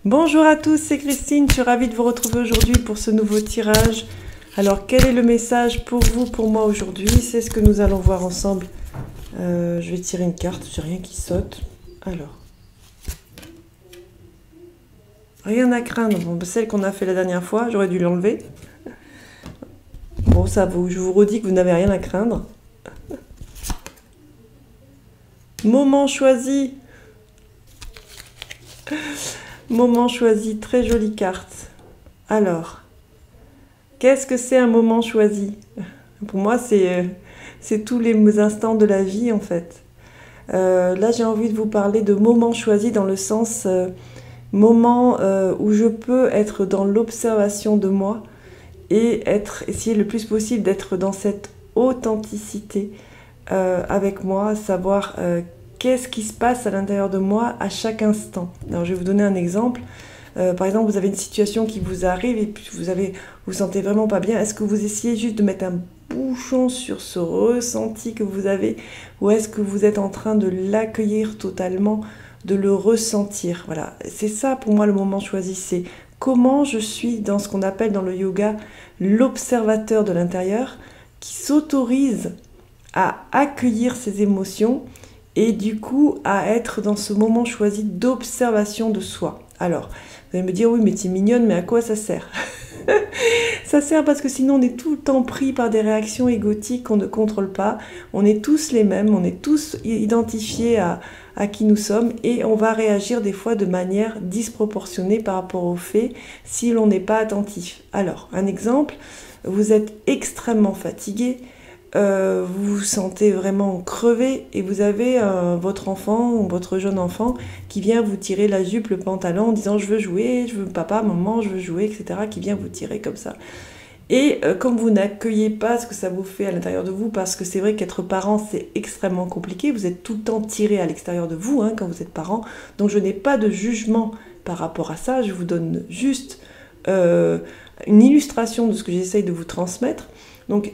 Bonjour à tous, c'est Christine, je suis ravie de vous retrouver aujourd'hui pour ce nouveau tirage. Alors, quel est le message pour vous, pour moi aujourd'hui? C'est ce que nous allons voir ensemble. Je vais tirer une carte, j'ai rien qui saute. Alors, rien à craindre. Bon, celle qu'on a fait la dernière fois, j'aurais dû l'enlever. Bon, je vous redis que vous n'avez rien à craindre. Moment choisi. Moment choisi, très jolie carte. Alors, qu'est-ce que c'est un moment choisi? Pour moi, c'est tous les instants de la vie, en fait. Là, j'ai envie de vous parler de moment choisi dans le sens moment où je peux être dans l'observation de moi et essayer le plus possible d'être dans cette authenticité avec moi, savoir qu'est-ce qui se passe à l'intérieur de moi à chaque instant. Alors, je vais vous donner un exemple. Par exemple, vous avez une situation qui vous arrive et puis vous sentez vraiment pas bien. Est-ce que vous essayez juste de mettre un bouchon sur ce ressenti que vous avez, ou est-ce que vous êtes en train de l'accueillir totalement, de le ressentir? Voilà, c'est ça pour moi le moment choisi. C'est comment je suis dans ce qu'on appelle dans le yoga l'observateur de l'intérieur qui s'autorise à accueillir ses émotions et du coup à être dans ce moment choisi d'observation de soi. Alors, vous allez me dire, oui, mais tu es mignonne, mais à quoi ça sert? Ça sert parce que sinon on est tout le temps pris par des réactions égotiques qu'on ne contrôle pas. On est tous les mêmes, on est tous identifiés à qui nous sommes et on va réagir des fois de manière disproportionnée par rapport aux faits si l'on n'est pas attentif. Alors, un exemple, vous êtes extrêmement fatigué, vous vous sentez vraiment crevé et vous avez votre enfant ou votre jeune enfant qui vient vous tirer la jupe, le pantalon en disant je veux jouer, je veux papa, maman, je veux jouer, etc. qui vient vous tirer comme ça. Et comme vous n'accueillez pas ce que ça vous fait à l'intérieur de vous, parce que c'est vrai qu'être parent c'est extrêmement compliqué, vous êtes tout le temps tiré à l'extérieur de vous quand vous êtes parent, donc je n'ai pas de jugement par rapport à ça, je vous donne juste une illustration de ce que j'essaye de vous transmettre. Donc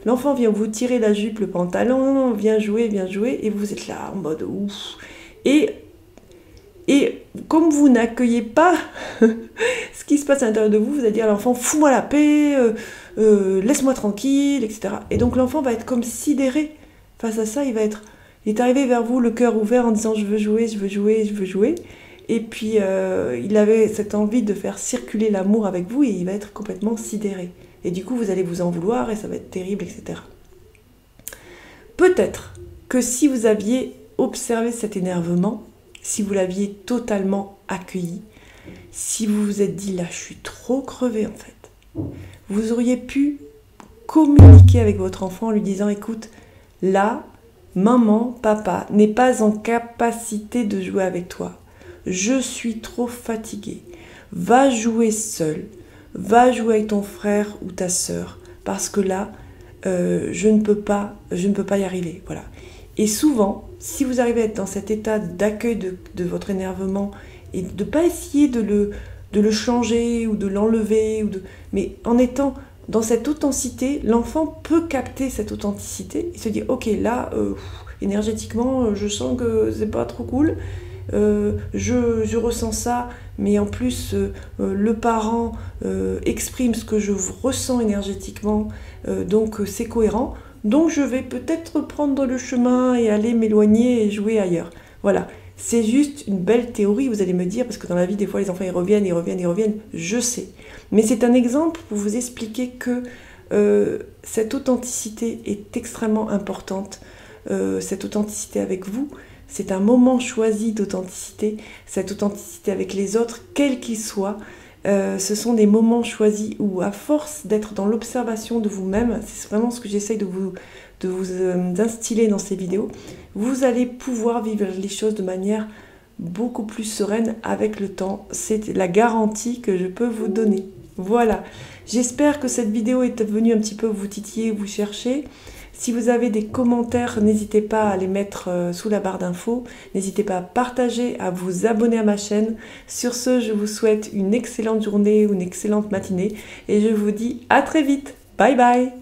l'enfant vient vous tirer la jupe, le pantalon, viens jouer, et vous êtes là en mode ouf. Et comme vous n'accueillez pas ce qui se passe à l'intérieur de vous, vous allez dire à l'enfant, fous-moi la paix, laisse-moi tranquille, etc. Et donc l'enfant va être comme sidéré face à ça, il est arrivé vers vous, le cœur ouvert en disant je veux jouer, je veux jouer, je veux jouer. Et puis il avait cette envie de faire circuler l'amour avec vous et il va être complètement sidéré. Et du coup, vous allez vous en vouloir et ça va être terrible, etc. Peut-être que si vous aviez observé cet énervement, si vous l'aviez totalement accueilli, si vous vous êtes dit « là, je suis trop crevé en fait », vous auriez pu communiquer avec votre enfant en lui disant « écoute, là, maman, papa n'est pas en capacité de jouer avec toi. Je suis trop fatiguée. Va jouer seul. Va jouer avec ton frère ou ta sœur, parce que là, je ne peux pas y arriver. » Voilà. Et souvent, si vous arrivez à être dans cet état d'accueil de votre énervement et de ne pas essayer de le changer ou de l'enlever, mais en étant dans cette authenticité, l'enfant peut capter cette authenticité et se dire « ok, là, énergétiquement, je sens que c'est pas trop cool. Je ressens ça, mais en plus le parent exprime ce que je ressens énergétiquement, donc c'est cohérent, donc je vais peut-être prendre le chemin et aller m'éloigner et jouer ailleurs. » Voilà, c'est juste une belle théorie, vous allez me dire, parce que dans la vie des fois les enfants ils reviennent, je sais, mais c'est un exemple pour vous expliquer que cette authenticité est extrêmement importante, cette authenticité avec vous. C'est un moment choisi d'authenticité, cette authenticité avec les autres, quels qu'ils soient. Ce sont des moments choisis où, à force d'être dans l'observation de vous-même, c'est vraiment ce que j'essaye de vous instiller dans ces vidéos, vous allez pouvoir vivre les choses de manière beaucoup plus sereine avec le temps. C'est la garantie que je peux vous donner. Voilà, j'espère que cette vidéo est venue un petit peu vous titiller, vous chercher. Si vous avez des commentaires, n'hésitez pas à les mettre sous la barre d'infos. N'hésitez pas à partager, à vous abonner à ma chaîne. Sur ce, je vous souhaite une excellente journée ou une excellente matinée. Et je vous dis à très vite. Bye bye!